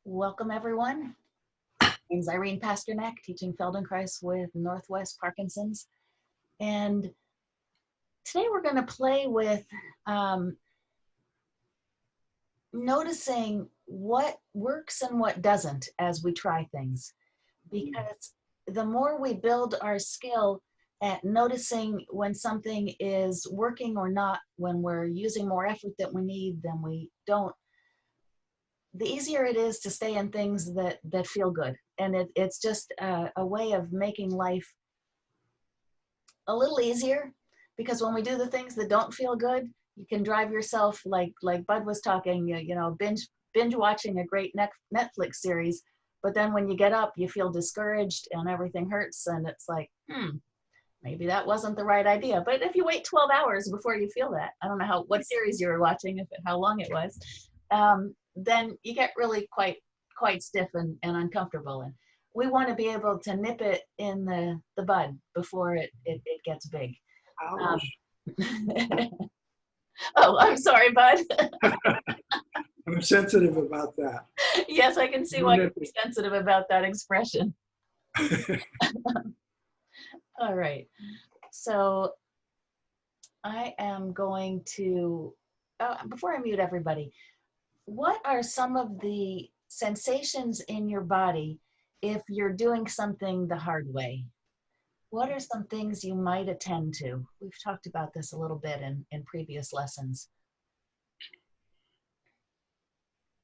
Welcome, everyone. My name is Irene Pasternack, teaching Feldenkrais with Northwest Parkinson's. And today we're going to play with noticing what works and what doesn't as we try things. Because the more we build our skill at noticing when something is working or not, when we're using more effort than we need than we don't, the easier it is to stay in things that feel good. And it's just a way of making life a little easier, because when we do the things that don't feel good, you can drive yourself, like Bud was talking, binge watching a great Netflix series, but then when you get up, you feel discouraged and everything hurts, and it's like, maybe that wasn't the right idea. But if you wait 12 hours before you feel that, I don't know what series you were watching, how long it was, then you get really quite stiff and uncomfortable. And we want to be able to nip it in the bud before it gets big. Oh, I'm sorry, Bud. I'm sensitive about that. Yes, I can see why you're sensitive about that expression. All right. So I am going to, before I mute everybody, what are some of the sensations in your body if you're doing something the hard way? What are some things you might attend to? We've talked about this a little bit in previous lessons.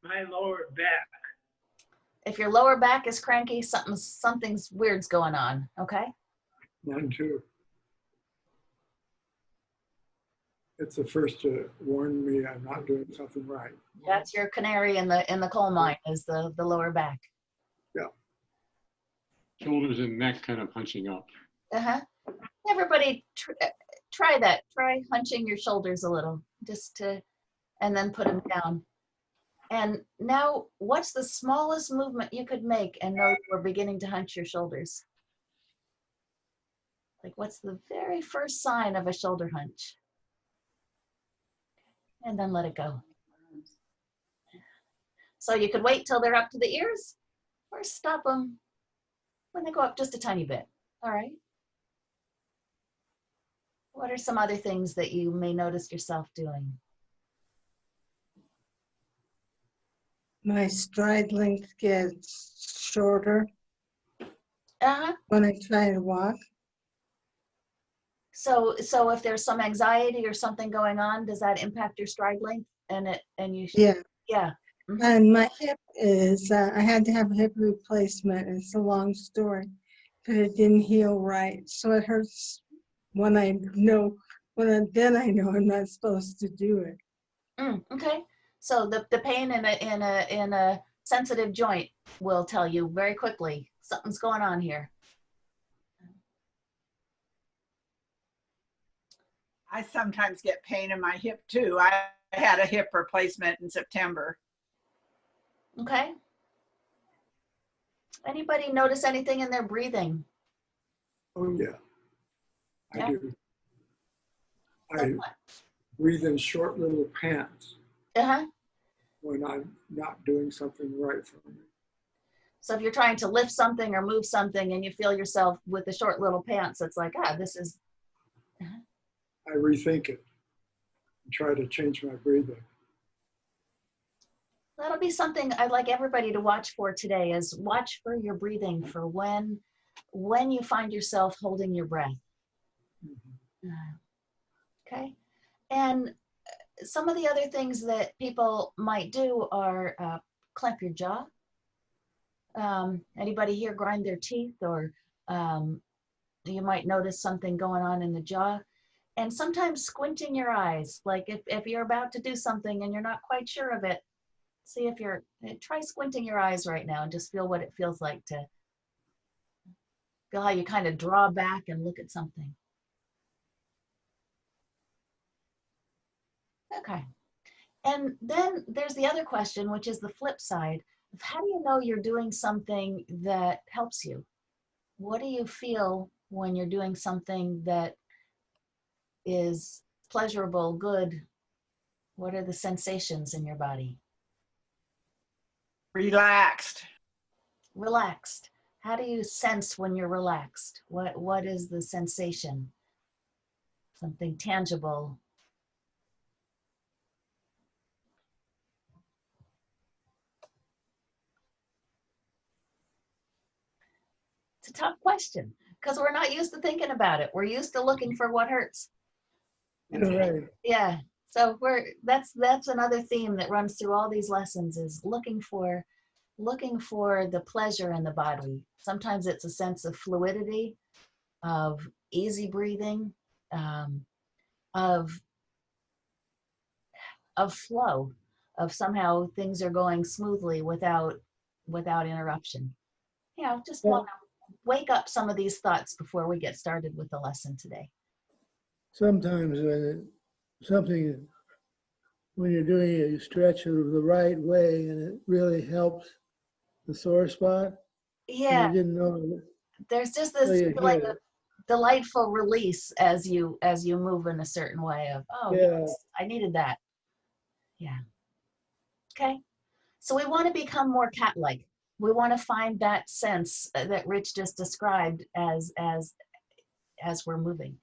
My lower back. If your lower back is cranky, something's weird's going on, okay? Mine too. It's the first to warn me I'm not doing something right. That's your canary in the coal mine, is the lower back. Yeah. Shoulders and neck kind of hunching up. Everybody try that. Try hunching your shoulders a little, and then put them down. And now, what's the smallest movement you could make and know you're beginning to hunch your shoulders? Like, what's the very first sign of a shoulder hunch? And then let it go. So you could wait till they're up to the ears, or stop them when they go up just a tiny bit. All right. What are some other things that you may notice yourself doing? My stride length gets shorter when I try to walk. So if there's some anxiety or something going on, does that impact your stride length? Yeah. Mm-hmm. And my hip is, I had to have a hip replacement. It's a long story, but it didn't heal right. So it hurts when I know I'm not supposed to do it. Okay. So the pain in a sensitive joint will tell you very quickly something's going on here. I sometimes get pain in my hip too. I had a hip replacement in September. Okay. Anybody notice anything in their breathing? Oh yeah, I do. Like I what? breathe in short little pants when I'm not doing something right for me. So if you're trying to lift something or move something and you feel yourself with the short little pants, it's like, this is. I rethink it and try to change my breathing. That'll be something I'd like everybody to watch for today, is watch for your breathing for when you find yourself holding your breath. Okay. And some of the other things that people might do are clamp your jaw. Anybody here grind their teeth, or you might notice something going on in the jaw. And sometimes squinting your eyes, like if you're about to do something and you're not quite sure of it, try squinting your eyes right now and just feel what it feels like to feel how you kind of draw back and look at something. Okay. And then there's the other question, which is the flip side of how do you know you're doing something that helps you? What do you feel when you're doing something that is pleasurable, good? What are the sensations in your body? Relaxed. Relaxed. How do you sense when you're relaxed? What is the sensation? Something tangible. It's a tough question because we're not used to thinking about it. We're used to looking for what hurts. Right. Yeah. So that's another theme that runs through all these lessons is looking for the pleasure in the body. Sometimes it's a sense of fluidity, of easy breathing, of flow, of somehow things are going smoothly without interruption. You know, just want to wake up some of these thoughts before we get started with the lesson today. Sometimes when you're doing it, you stretch it the right way and it really helps the sore spot. Yeah. You didn't know it. There's just this like a delightful release as you move in a certain way of, oh, Yeah. yes, I needed that. Yeah. Okay. So we want to become more cat-like. We want to find that sense that Rich just described as we're moving.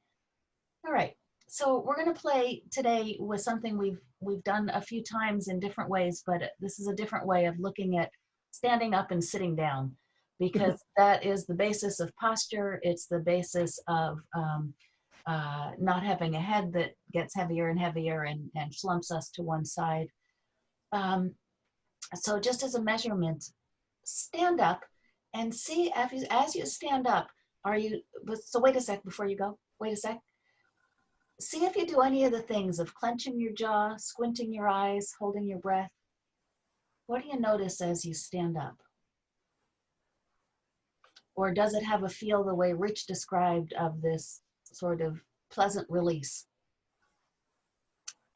All right. So we're going to play today with something we've done a few times in different ways, but this is a different way of looking at standing up and sitting down, because that is the basis of posture. It's the basis of not having a head that gets heavier and heavier and slumps us to one side. So just as a measurement, stand up and see as you stand up, so wait a sec before you go, wait a sec. See if you do any of the things of clenching your jaw, squinting your eyes, holding your breath. What do you notice as you stand up? Or does it have a feel the way Rich described of this sort of pleasant release?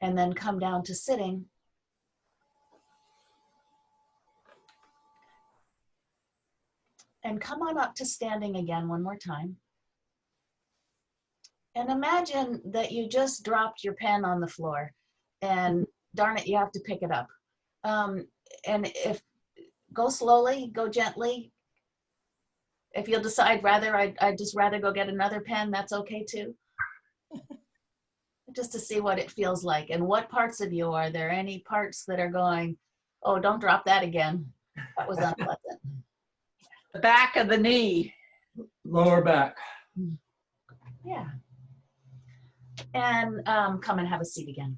And then come down to sitting. And come on up to standing again one more time. And imagine that you just dropped your pen on the floor and darn it, you have to pick it up. And go slowly, go gently. If you'll decide I'd just rather go get another pen, that's okay too. Just to see what it feels like and what parts of you, are there any parts that are going, oh, don't drop that again. That was unpleasant. The back of the knee. Lower back. Yeah. And come and have a seat again.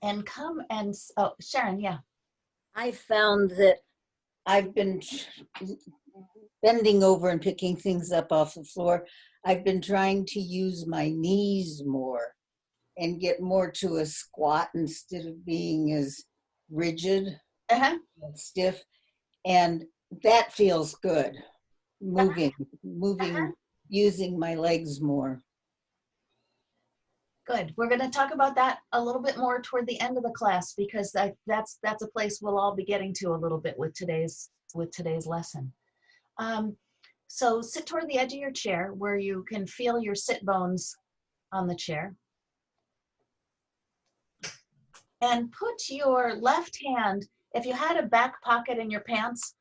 And come and, oh, Sharon, yeah. I found that I've been bending over and picking things up off the floor. I've been trying to use my knees more and get more to a squat instead of being as rigid and stiff. And that feels good. Moving, using my legs more. Good. We're going to talk about that a little bit more toward the end of the class, because that's a place we'll all be getting to a little bit with today's lesson. So sit toward the edge of your chair where you can feel your sit bones on the chair. And put your left hand, if you had a back pocket in your pants,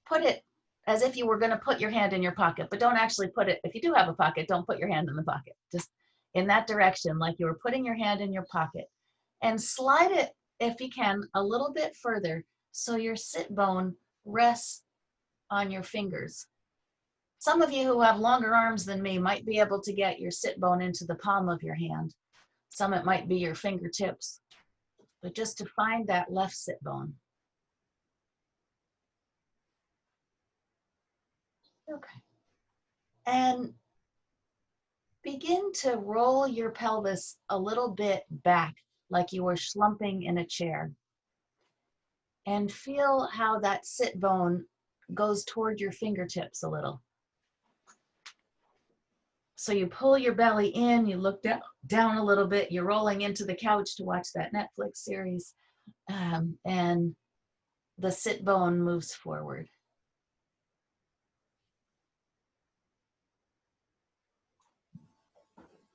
put it as if you were going to put your hand in your pocket, but don't actually put it, if you do have a pocket, don't put your hand in the pocket. Just in that direction, like you were putting your hand in your pocket. And slide it, if you can, a little bit further so your sit bone rests on your fingers. Some of you who have longer arms than me might be able to get your sit bone into the palm of your hand. Some it might be your fingertips, but just to find that left sit bone. Okay. And begin to roll your pelvis a little bit back, like you were slumping in a chair. And feel how that sit bone goes toward your fingertips a little. So you pull your belly in, you look down a little bit, you're rolling into the couch to watch that Netflix series, and the sit bone moves forward.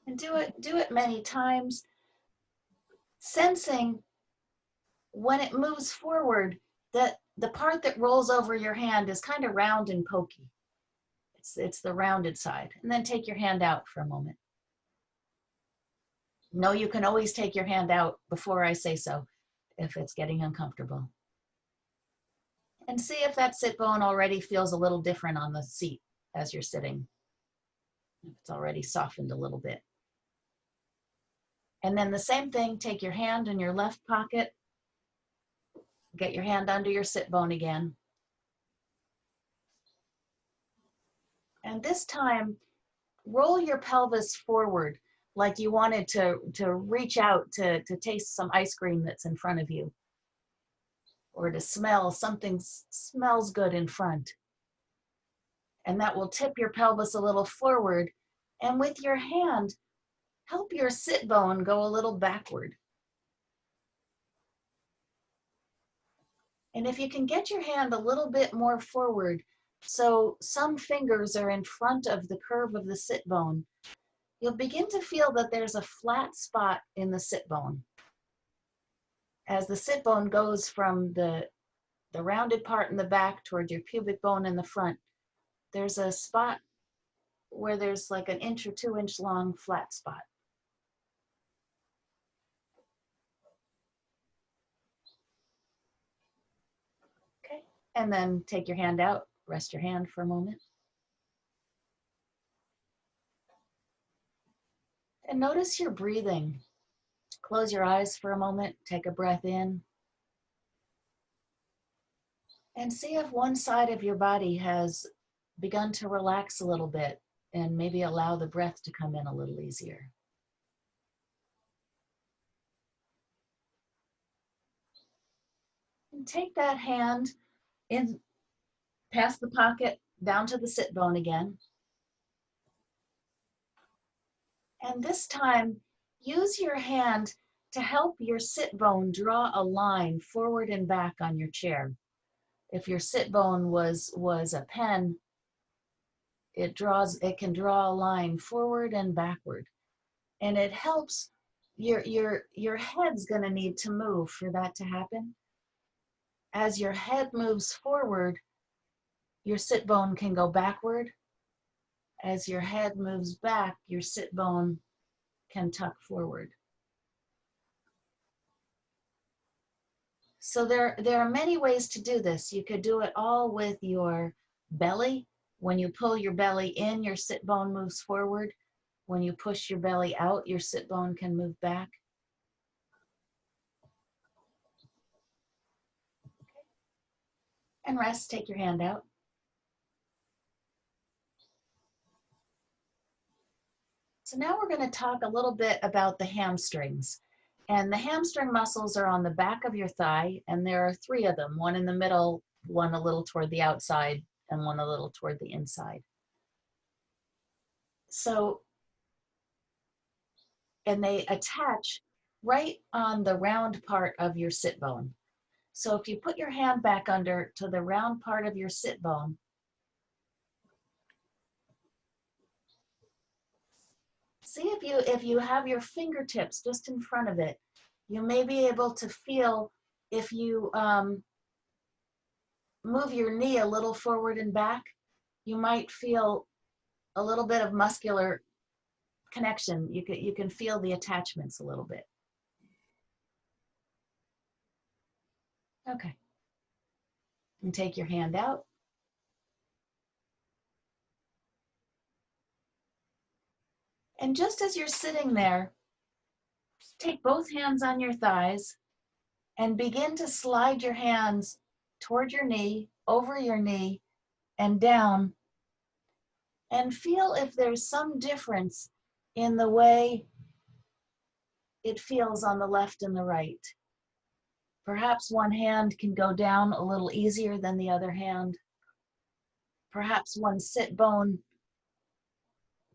And do it many times, sensing when it moves forward, the part that rolls over your hand is kind of round and pokey. It's the rounded side. And then take your hand out for a moment. No, you can always take your hand out before I say so if it's getting uncomfortable. And see if that sit bone already feels a little different on the seat as you're sitting. If it's already softened a little bit. And then the same thing, take your hand in your left pocket, get your hand under your sit bone again. And this time, roll your pelvis forward like you wanted to reach out to taste some ice cream that's in front of you, or to smell something smells good in front. And that will tip your pelvis a little forward. And with your hand, help your sit bone go a little backward. And if you can get your hand a little bit more forward, so some fingers are in front of the curve of the sit bone, you'll begin to feel that there's a flat spot in the sit bone. As the sit bone goes from the rounded part in the back toward your pubic bone in the front, there's a spot where there's like an 1 or 2 inch long flat spot. Okay, and then take your hand out, rest your hand for a moment. And notice your breathing. Close your eyes for a moment, take a breath in. And see if one side of your body has begun to relax a little bit and maybe allow the breath to come in a little easier. And take that hand in past the pocket down to the sit bone again. And this time, use your hand to help your sit bone draw a line forward and back on your chair. If your sit bone was a pen, it can draw a line forward and backward. And it helps, your head's gonna need to move for that to happen. As your head moves forward, your sit bone can go backward. As your head moves back, your sit bone can tuck forward. So there are many ways to do this. You could do it all with your belly. When you pull your belly in, your sit bone moves forward. When you push your belly out, your sit bone can move back. Okay. And rest, take your hand out. So now we're going to talk a little bit about the hamstrings. And the hamstring muscles are on the back of your thigh, and there are 3 of them, one in the middle, one a little toward the outside, and one a little toward the inside. So, and they attach right on the round part of your sit bone. So if you put your hand back under to the round part of your sit bone, see if you have your fingertips just in front of it, you may be able to feel if you move your knee a little forward and back, you might feel a little bit of muscular connection. You can feel the attachments a little bit. Okay. And take your hand out. And just as you're sitting there, take both hands on your thighs and begin to slide your hands toward your knee, over your knee, and down. And feel if there's some difference in the way it feels on the left and the right. Perhaps one hand can go down a little easier than the other hand. Perhaps one sit bone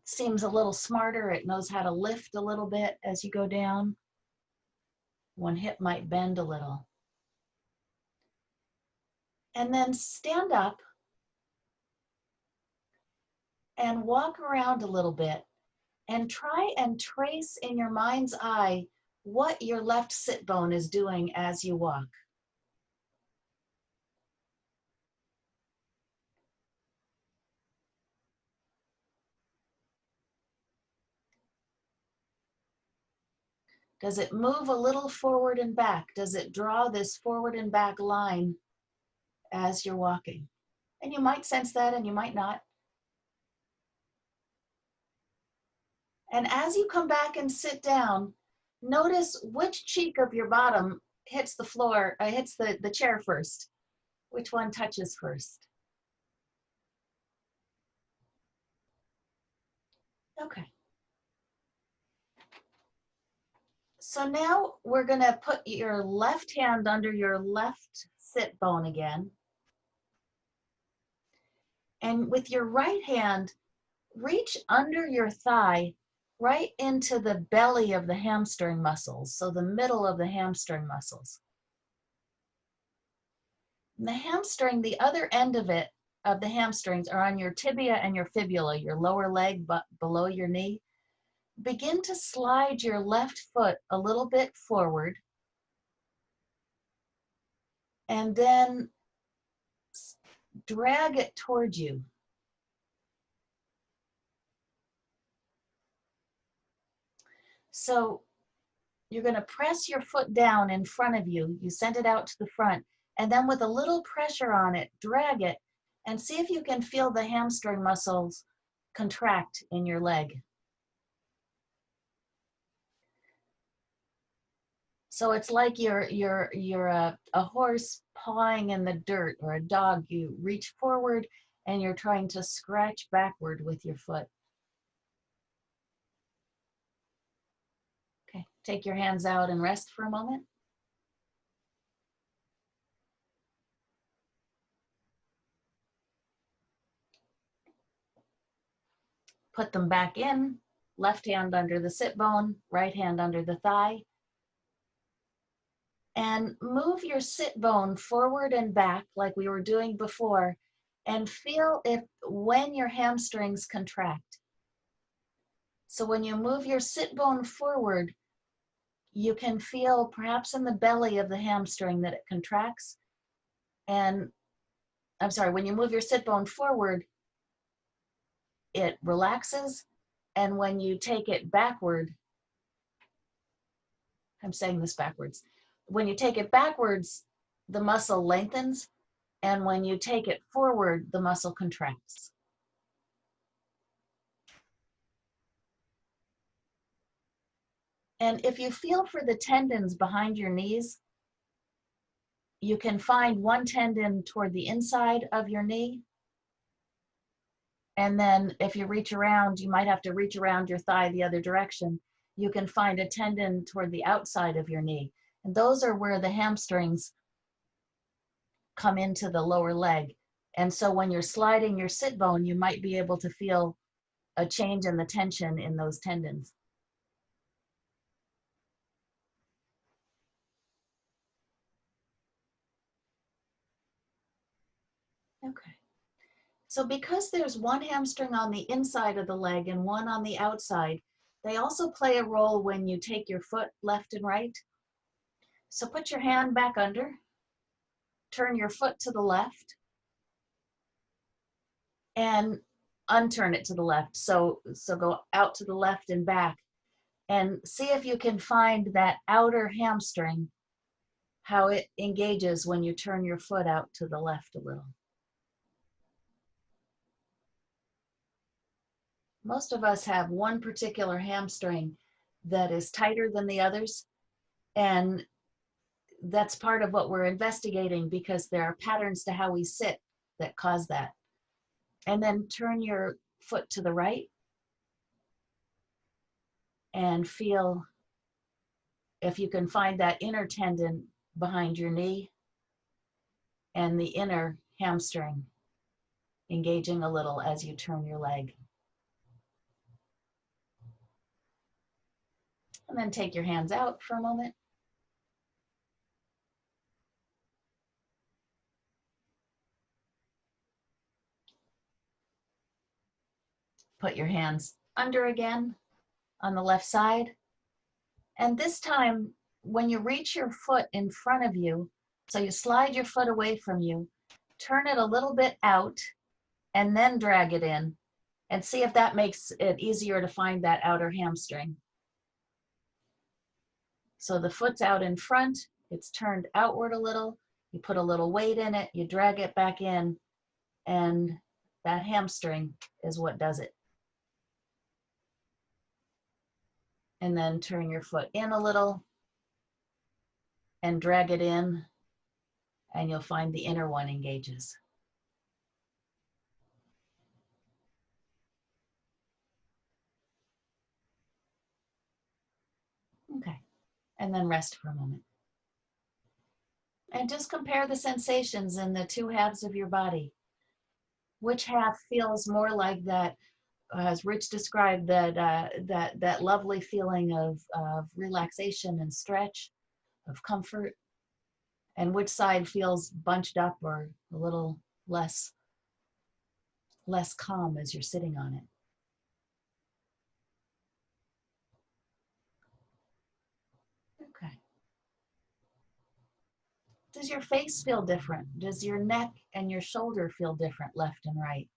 seems a little smarter. It knows how to lift a little bit as you go down. One hip might bend a little. And then stand up and walk around a little bit and try and trace in your mind's eye what your left sit bone is doing as you walk. Does it move a little forward and back? Does it draw this forward and back line as you're walking? And you might sense that and you might not. And as you come back and sit down, notice which cheek of your bottom hits the floor, hits the chair first. Which one touches first? Okay. So now we're gonna put your left hand under your left sit bone again. And with your right hand, reach under your thigh right into the belly of the hamstring muscles, so the middle of the hamstring muscles. And the hamstring, the other end of it, of the hamstrings, are on your tibia and your fibula, your lower leg but below your knee. Begin to slide your left foot a little bit forward, and then drag it towards you. So you're going to press your foot down in front of you. You send it out to the front, and then with a little pressure on it, drag it, and see if you can feel the hamstring muscles contract in your leg. So it's like you're a horse pawing in the dirt, or a dog. You reach forward and you're trying to scratch backward with your foot. Okay, take your hands out and rest for a moment. Put them back in, left hand under the sit bone, right hand under the thigh. And move your sit bone forward and back like we were doing before, and feel when your hamstrings contract. So when you move your sit bone forward, you can feel perhaps in the belly of the hamstring that it contracts. And I'm sorry, when you move your sit bone forward, it relaxes. And when you take it backward, I'm saying this backwards. When you take it backwards, the muscle lengthens. And when you take it forward, the muscle contracts. And if you feel for the tendons behind your knees, you can find one tendon toward the inside of your knee. And then if you reach around, you might have to reach around your thigh the other direction. You can find a tendon toward the outside of your knee. And those are where the hamstrings come into the lower leg. And so when you're sliding your sit bone, you might be able to feel a change in the tension in those tendons. Okay. So because there's one hamstring on the inside of the leg and one on the outside, they also play a role when you take your foot left and right. So put your hand back under, turn your foot to the left, and unturn it to the left. So go out to the left and back, and see if you can find that outer hamstring, how it engages when you turn your foot out to the left a little. Most of us have one particular hamstring that is tighter than the others, and that's part of what we're investigating, because there are patterns to how we sit that cause that. And then turn your foot to the right and feel if you can find that inner tendon behind your knee and the inner hamstring engaging a little as you turn your leg. And then take your hands out for a moment. Put your hands under again on the left side. And this time, when you reach your foot in front of you, so you slide your foot away from you, turn it a little bit out, and then drag it in, and see if that makes it easier to find that outer hamstring. So the foot's out in front, it's turned outward a little, you put a little weight in it, you drag it back in, and that hamstring is what does it. And then turn your foot in a little and drag it in, and you'll find the inner one engages. Okay, and then rest for a moment. And just compare the sensations in the two halves of your body. Which half feels more like that, as Rich described, that lovely feeling of relaxation and stretch, of comfort, and which side feels bunched up or a little less calm as you're sitting on it. Okay. Does your face feel different? Does your neck and your shoulder feel different left and right?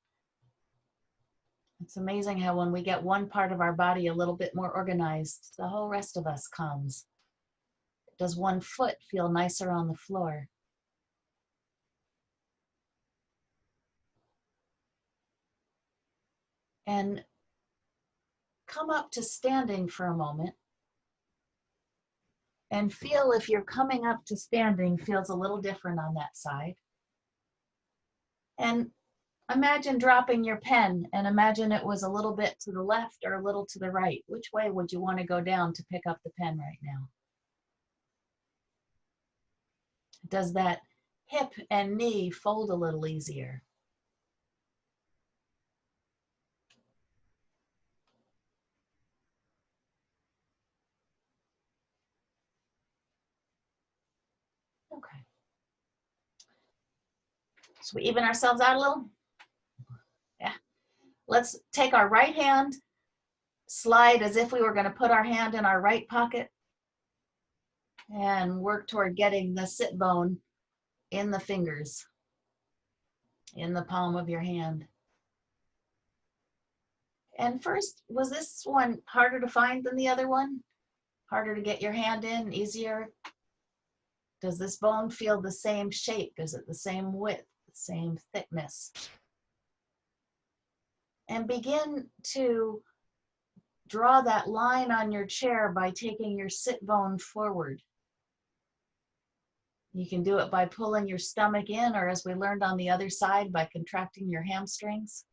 It's amazing how when we get one part of our body a little bit more organized, the whole rest of us calms. Does one foot feel nicer on the floor? And come up to standing for a moment and feel if you're coming up to standing feels a little different on that side. And imagine dropping your pen and imagine it was a little bit to the left or a little to the right. Which way would you want to go down to pick up the pen right now? Does that hip and knee fold a little easier? Okay. So we even ourselves out a little? Yeah. Let's take our right hand, slide as if we were going to put our hand in our right pocket, and work toward getting the sit bone in the fingers, in the palm of your hand. And first, was this one harder to find than the other one? Harder to get your hand in, easier? Does this bone feel the same shape? Is it the same width, the same thickness? And begin to draw that line on your chair by taking your sit bone forward. You can do it by pulling your stomach in, or as we learned on the other side, by contracting your hamstrings.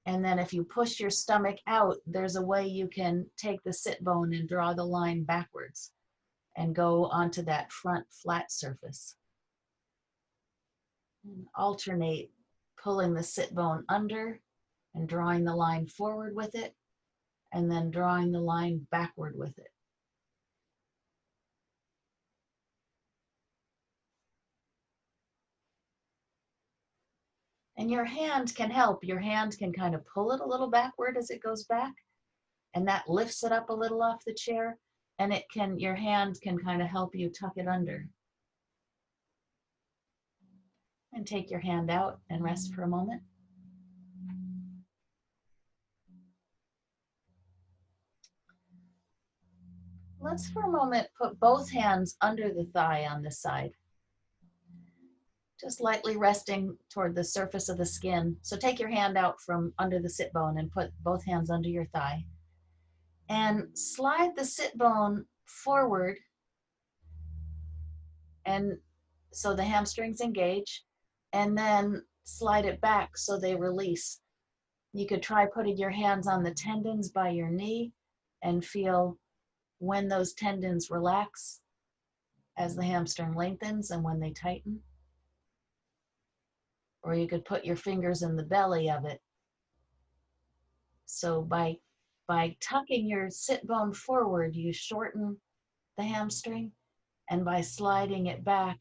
And then if you push your stomach out, there's a way you can take the sit bone and draw the line backwards and go onto that front flat surface. And alternate pulling the sit bone under and drawing the line forward with it, and then drawing the line backward with it. And your hand can help. Your hand can kind of pull it a little backward as it goes back, and that lifts it up a little off the chair, and it can, your hand can kind of help you tuck it under. And take your hand out and rest for a moment. Let's for a moment put both hands under the thigh on this side. Just lightly resting toward the surface of the skin. So take your hand out from under the sit bone and put both hands under your thigh. And slide the sit bone forward, and so the hamstrings engage, and then slide it back so they release. You could try putting your hands on the tendons by your knee and feel when those tendons relax as the hamstring lengthens and when they tighten. Or you could put your fingers in the belly of it. So by tucking your sit bone forward, you shorten the hamstring, and by sliding it back,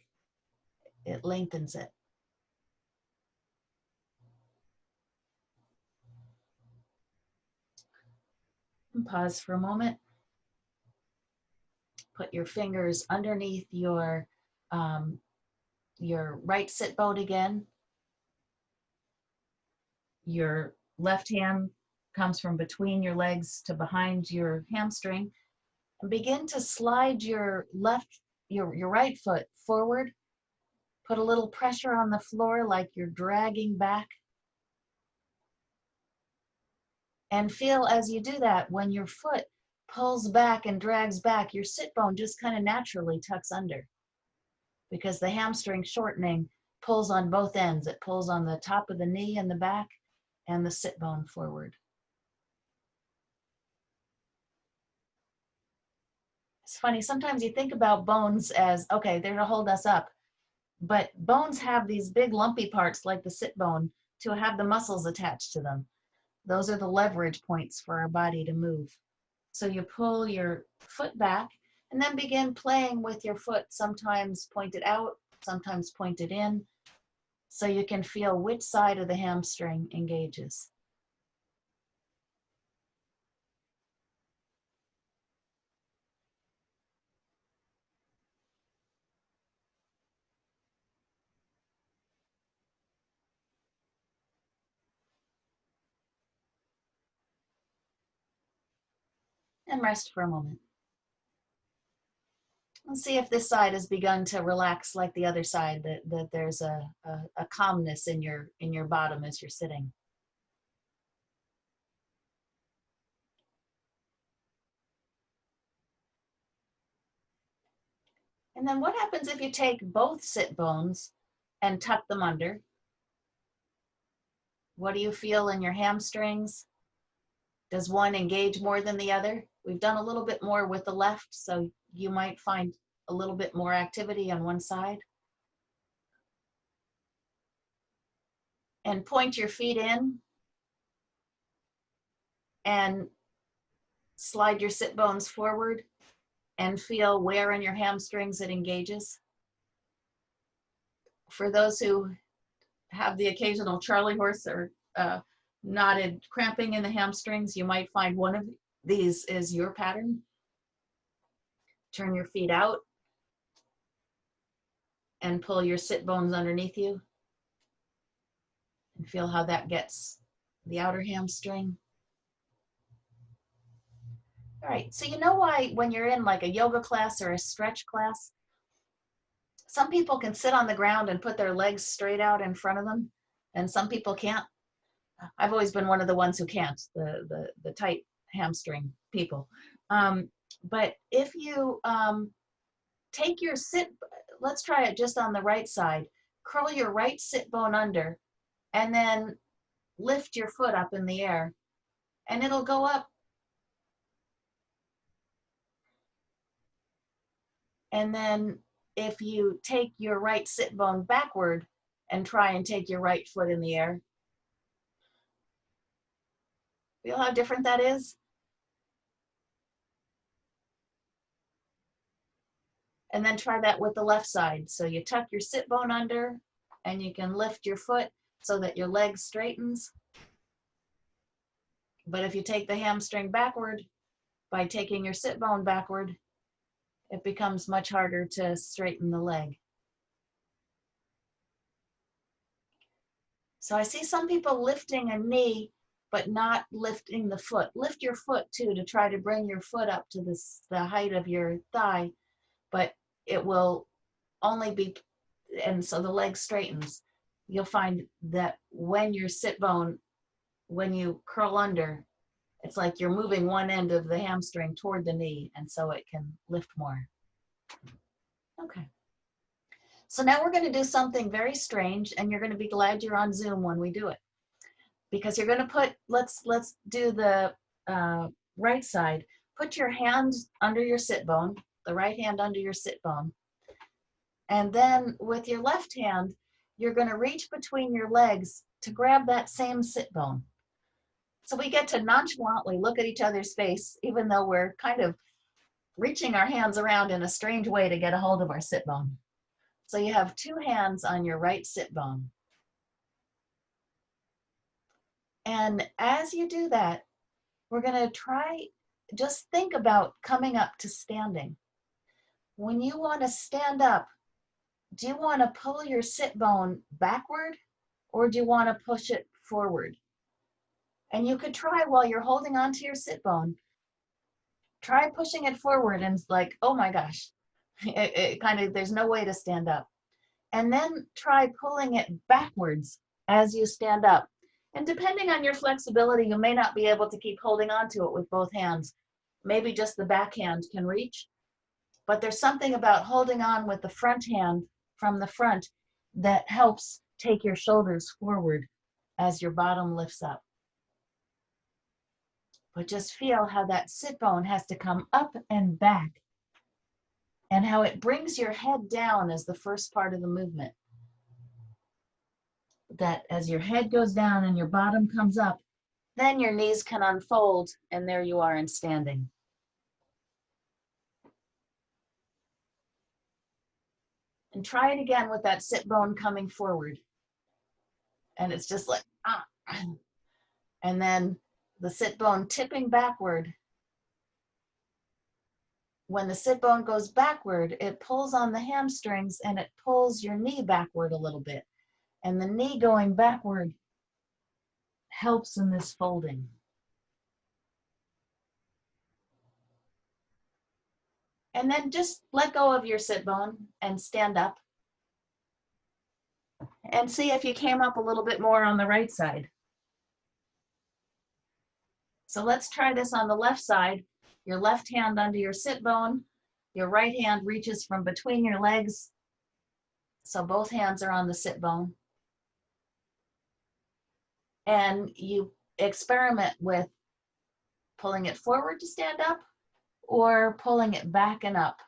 it lengthens it. And pause for a moment. Put your fingers underneath your right sit bone again. Your left hand comes from between your legs to behind your hamstring. And begin to slide your right foot forward. Put a little pressure on the floor like you're dragging back. And feel as you do that, when your foot pulls back and drags back, your sit bone just kind of naturally tucks under, because the hamstring shortening pulls on both ends. It pulls on the top of the knee and the back and the sit bone forward. It's funny, sometimes you think about bones as, okay, they're to hold us up. But bones have these big lumpy parts like the sit bone to have the muscles attached to them. Those are the leverage points for our body to move. So you pull your foot back and then begin playing with your foot, sometimes pointed out, sometimes pointed in, so you can feel which side of the hamstring engages. And rest for a moment. And see if this side has begun to relax like the other side, that there's a calmness in your bottom as you're sitting. And then what happens if you take both sit bones and tuck them under? What do you feel in your hamstrings? Does one engage more than the other? We've done a little bit more with the left, so you might find a little bit more activity on one side. And point your feet in and slide your sit bones forward and feel where in your hamstrings it engages. For those who have the occasional Charlie horse or knotted cramping in the hamstrings, you might find one of these is your pattern. Turn your feet out and pull your sit bones underneath you. And feel how that gets the outer hamstring. All right, so you know why when you're in like a yoga class or a stretch class, some people can sit on the ground and put their legs straight out in front of them, and some people can't. I've always been one of the ones who can't, the tight hamstring people. But if you take your let's try it just on the right side. Curl your right sit bone under and then lift your foot up in the air and it'll go up. And then if you take your right sit bone backward and try and take your right foot in the air, feel how different that is? And then try that with the left side. So you tuck your sit bone under and you can lift your foot so that your leg straightens. But if you take the hamstring backward, by taking your sit bone backward, it becomes much harder to straighten the leg. So I see some people lifting a knee, but not lifting the foot. Lift your foot too to try to bring your foot up to the height of your thigh, but it will only be, and so the leg straightens. You'll find that when your sit bone, when you curl under, it's like you're moving one end of the hamstring toward the knee, and so it can lift more. Okay. So now we're going to do something very strange, and you're going to be glad you're on Zoom when we do it. Because you're going to put, let's do the right side. Put your hand under your sit bone, the right hand under your sit bone. And then with your left hand, you're going to reach between your legs to grab that same sit bone. So we get to nonchalantly look at each other's face, even though we're kind of reaching our hands around in a strange way to get a hold of our sit bone. So you have two hands on your right sit bone. And as you do that, we're going to try just think about coming up to standing. When you want to stand up, do you want to pull your sit bone backward or do you want to push it forward? And you could try while you're holding onto your sit bone, try pushing it forward and like, oh my gosh, it kind of, there's no way to stand up. And then try pulling it backwards as you stand up. And depending on your flexibility, you may not be able to keep holding on to it with both hands. Maybe just the back hand can reach. But there's something about holding on with the front hand from the front that helps take your shoulders forward as your bottom lifts up. But just feel how that sit bone has to come up and back, and how it brings your head down as the first part of the movement. That as your head goes down and your bottom comes up, then your knees can unfold, and there you are in standing. And try it again with that sit bone coming forward. And it's just like, ah. And then the sit bone tipping backward. When the sit bone goes backward, it pulls on the hamstrings and it pulls your knee backward a little bit. And the knee going backward helps in this folding. And then just let go of your sit bone and stand up. And see if you came up a little bit more on the right side. So let's try this on the left side. Your left hand under your sit bone. Your right hand reaches from between your legs. So both hands are on the sit bone. And you experiment with pulling it forward to stand up or pulling it back and up.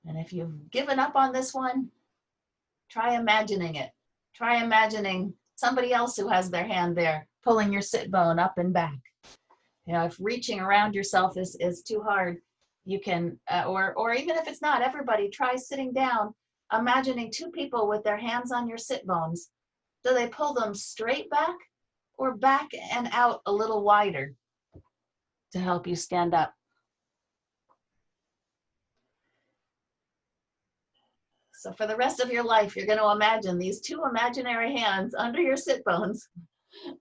And if you've given up on this one, try imagining it. Try imagining somebody else who has their hand there, pulling your sit bone up and back. You know, if reaching around yourself is too hard, you can, or even if it's not, everybody try sitting down, imagining two people with their hands on your sit bones. Do they pull them straight back or back and out a little wider to help you stand up? So for the rest of your life, you're going to imagine these two imaginary hands under your sit bones,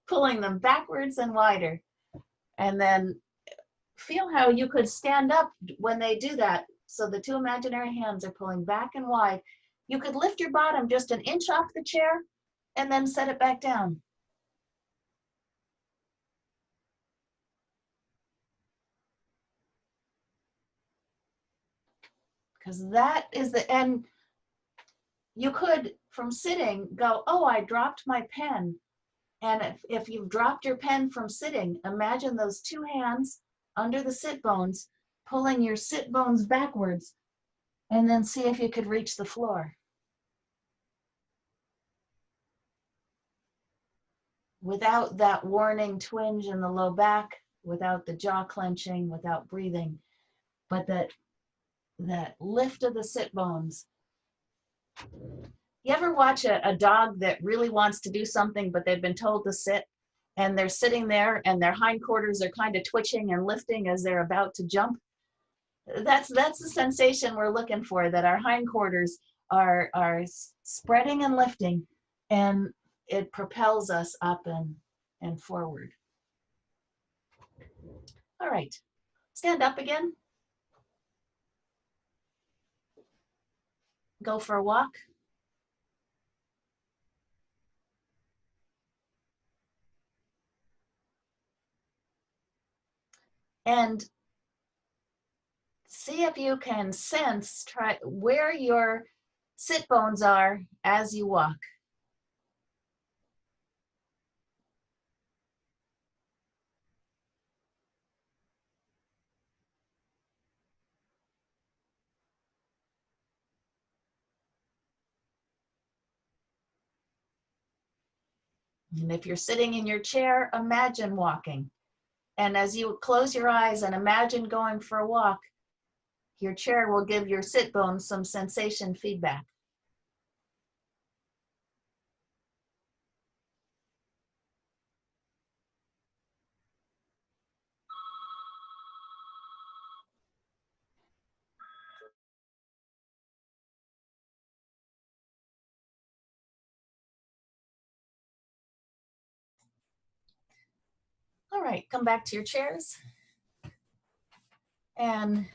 pulling them backwards and wider. And then feel how you could stand up when they do that. So the two imaginary hands are pulling back and wide. You could lift your bottom just an inch off the chair and then set it back down. Because that is the, and you could, from sitting, go, oh, I dropped my pen. And if you've dropped your pen from sitting, imagine those two hands under the sit bones, pulling your sit bones backwards, and then see if you could reach the floor. Without that warning twinge in the low back, without the jaw clenching, without breathing, but that lift of the sit bones. You ever watch a dog that really wants to do something, but they've been told to sit, and they're sitting there and their hindquarters are kind of twitching and lifting as they're about to jump? That's the sensation we're looking for, that our hindquarters are spreading and lifting, and it propels us up and forward. All right, stand up again. Go for a walk. And see if you can sense, try where your sit bones are as you walk. And if you're sitting in your chair, imagine walking. And as you close your eyes and imagine going for a walk, your chair will give your sit bones some sensation feedback. All right, come back to your chairs. And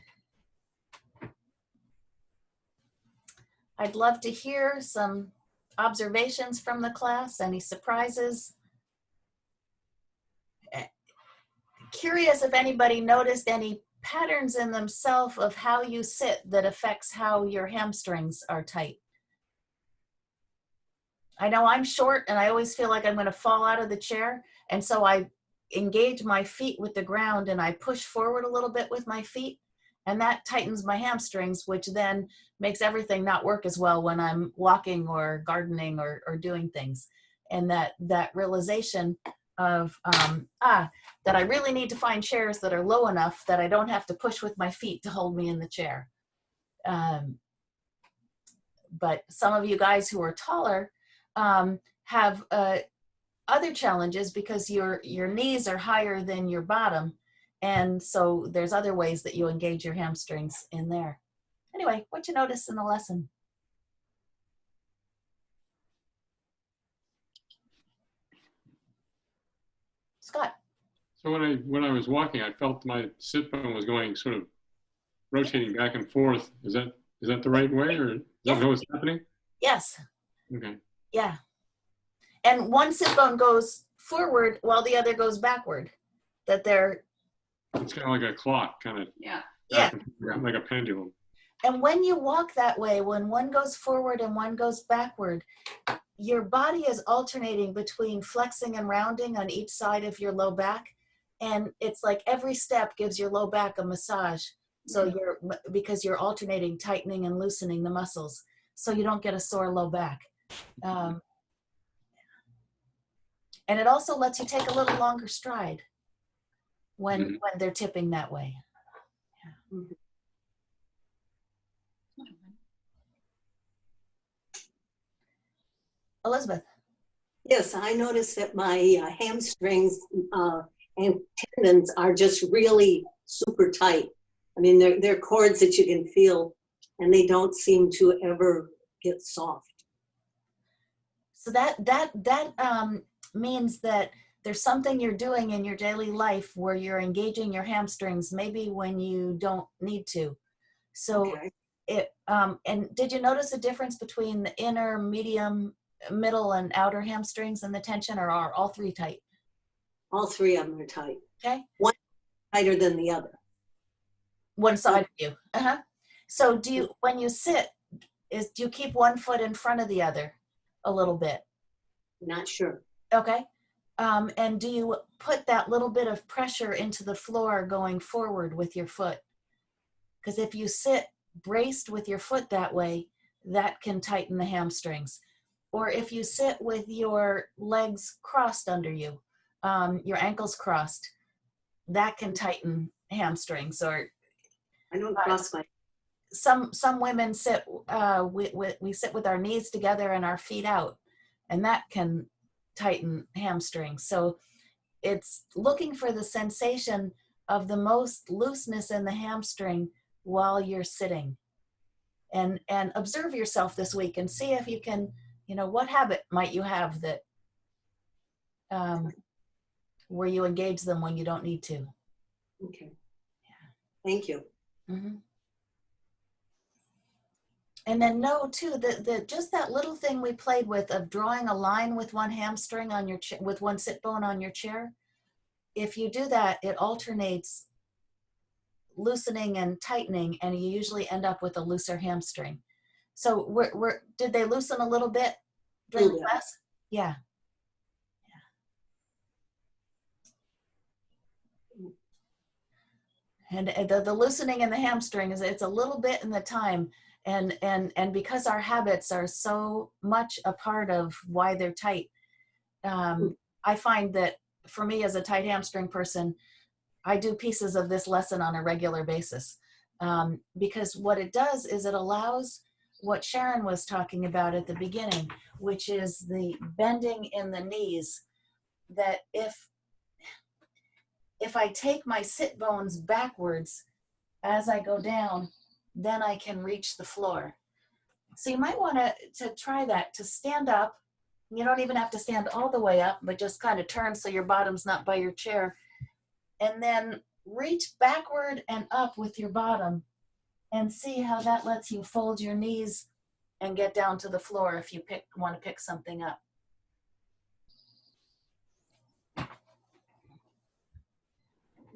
I'd love to hear some observations from the class, any surprises. Curious if anybody noticed any patterns in themselves of how you sit that affects how your hamstrings are tight. I know I'm short and I always feel like I'm going to fall out of the chair. And so I engage my feet with the ground and I push forward a little bit with my feet. And that tightens my hamstrings, which then makes everything not work as well when I'm walking or gardening or doing things. And that realization of, that I really need to find chairs that are low enough that I don't have to push with my feet to hold me in the chair. But some of you guys who are taller have other challenges because your knees are higher than your bottom. And so there's other ways that you engage your hamstrings in there. Anyway, what you notice in the lesson? Scott. So when I was walking, I felt my sit bone was going sort of rotating back and forth. Is that the right way, or is that what's happening? Yes. Okay. Yeah. And one sit bone goes forward while the other goes backward. That they're. It's kind of like a clock, kind of. Yeah. Yeah. Like a pendulum. And when you walk that way, when one goes forward and one goes backward, your body is alternating between flexing and rounding on each side of your low back. And it's like every step gives your low back a massage. So because you're alternating, tightening and loosening the muscles. So you don't get a sore low back. And it also lets you take a little longer stride when they're tipping that way. Yeah. Elizabeth. Yes, I noticed that my hamstrings and tendons are just really super tight. I mean, they're cords that you can feel, and they don't seem to ever get soft. So that means that there's something you're doing in your daily life where you're engaging your hamstrings maybe when you don't need to. So and did you notice a difference between the inner, medium, middle, and outer hamstrings and the tension, or are all three tight? All three of them are tight. Okay. One tighter than the other. One side of you. So do you, when you sit, do you keep one foot in front of the other a little bit? Not sure. Okay. And do you put that little bit of pressure into the floor going forward with your foot? Because if you sit braced with your foot that way, that can tighten the hamstrings. Or if you sit with your legs crossed under you, your ankles crossed, that can tighten hamstrings. Or I don't cross my. Some women sit, we sit with our knees together and our feet out, and that can tighten hamstrings. So it's looking for the sensation of the most looseness in the hamstring while you're sitting. And observe yourself this week and see if you can, what habit might you have that where you engage them when you don't need to. Okay. Yeah. Thank you. Mm-hmm. And then know too that just that little thing we played with of drawing a line with one hamstring on your with one sit bone on your chair. If you do that, it alternates loosening and tightening, and you usually end up with a looser hamstring. So did they loosen a little bit during the class? Yeah. And the loosening in the hamstring it's a little bit in the time. And because our habits are so much a part of why they're tight, I find that for me as a tight hamstring person, I do pieces of this lesson on a regular basis, because what it does is it allows what Sharon was talking about at the beginning, which is the bending in the knees, that if I take my sit bones backwards as I go down, then I can reach the floor. So you might want to try that, to stand up. You don't even have to stand all the way up, but just kind of turn so your bottom's not by your chair. And then reach backward and up with your bottom and see how that lets you fold your knees and get down to the floor if you want to pick something up.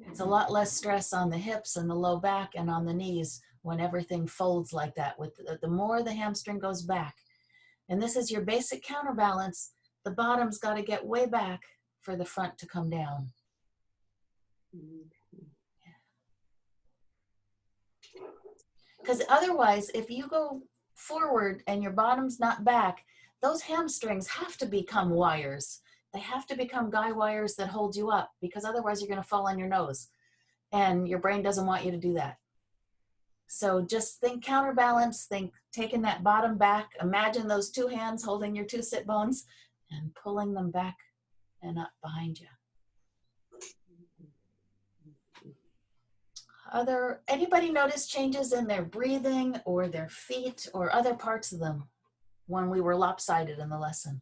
It's a lot less stress on the hips and the low back and on the knees when everything folds like that. With the more the hamstring goes back. And this is your basic counterbalance. The bottom's got to get way back for the front to come down. Because otherwise, if you go forward and your bottom's not back, those hamstrings have to become wires. They have to become guy wires that hold you up, because otherwise you're going to fall on your nose. And your brain doesn't want you to do that. So just think counterbalance, think taking that bottom back. Imagine those two hands holding your two sit bones and pulling them back and up behind you. Anybody notice changes in their breathing or their feet or other parts of them when we were lopsided in the lesson?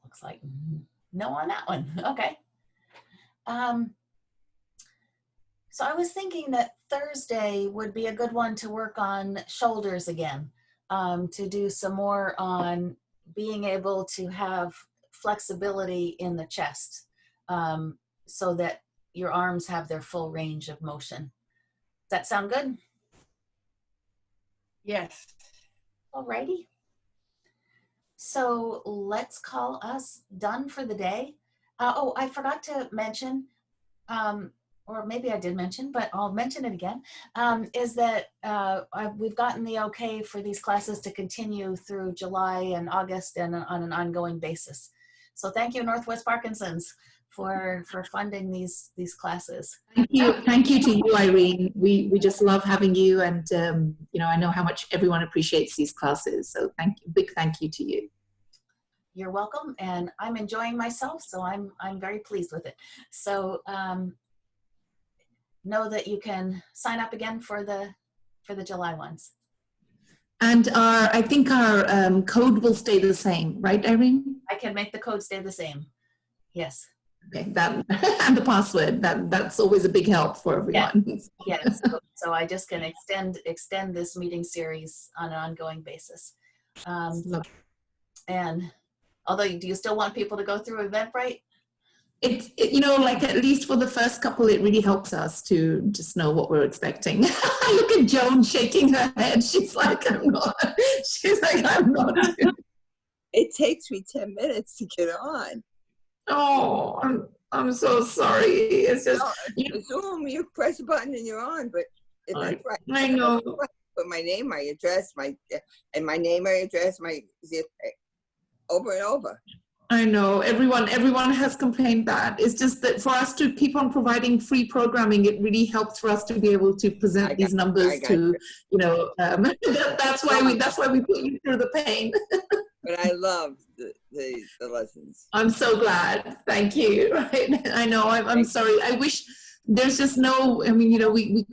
Looks like no on that one. Okay. So I was thinking that Thursday would be a good one to work on shoulders again, to do some more on being able to have flexibility in the chest, so that your arms have their full range of motion. Does that sound good? Yes. Alrighty. So let's call us done for the day. Oh, I forgot to mention, or maybe I did mention, but I'll mention it again, is that we've gotten the okay for these classes to continue through July and August and on an ongoing basis. So thank you, Northwest Parkinson's, for funding these classes. Thank you to you, Irene. We just love having you, and you know, I know how much everyone appreciates these classes. So big thank you to you. You're welcome, and I'm enjoying myself, so I'm very pleased with it. So know that you can sign up again for the July ones. And I think our code will stay the same, right, Irene? I can make the code stay the same. Yes. Okay, that and the password. That's always a big help for everyone. Yeah. Yes. So I just can extend this meeting series on an ongoing basis. And although, do you still want people to go through Eventbrite? You know, like at least for the first couple, it really helps us to just know what we're expecting. Look at Joan shaking her head. She's like, I'm not. She's like, I'm not. It takes me 10 minutes to get on. Oh, I'm so sorry. It's just Zoom. You press a button and you're on. But that's right. I know. Put my name, my address, my name, my address, my zip, over and over. I know everyone has complained that. It's just that for us to keep on providing free programming, it really helps for us to be able to present these numbers to, you know, that's why we put you through the pain. But I love the lessons. I'm so glad. Thank you. Right? I know. I'm sorry. I wish there's just no. I mean, you know, we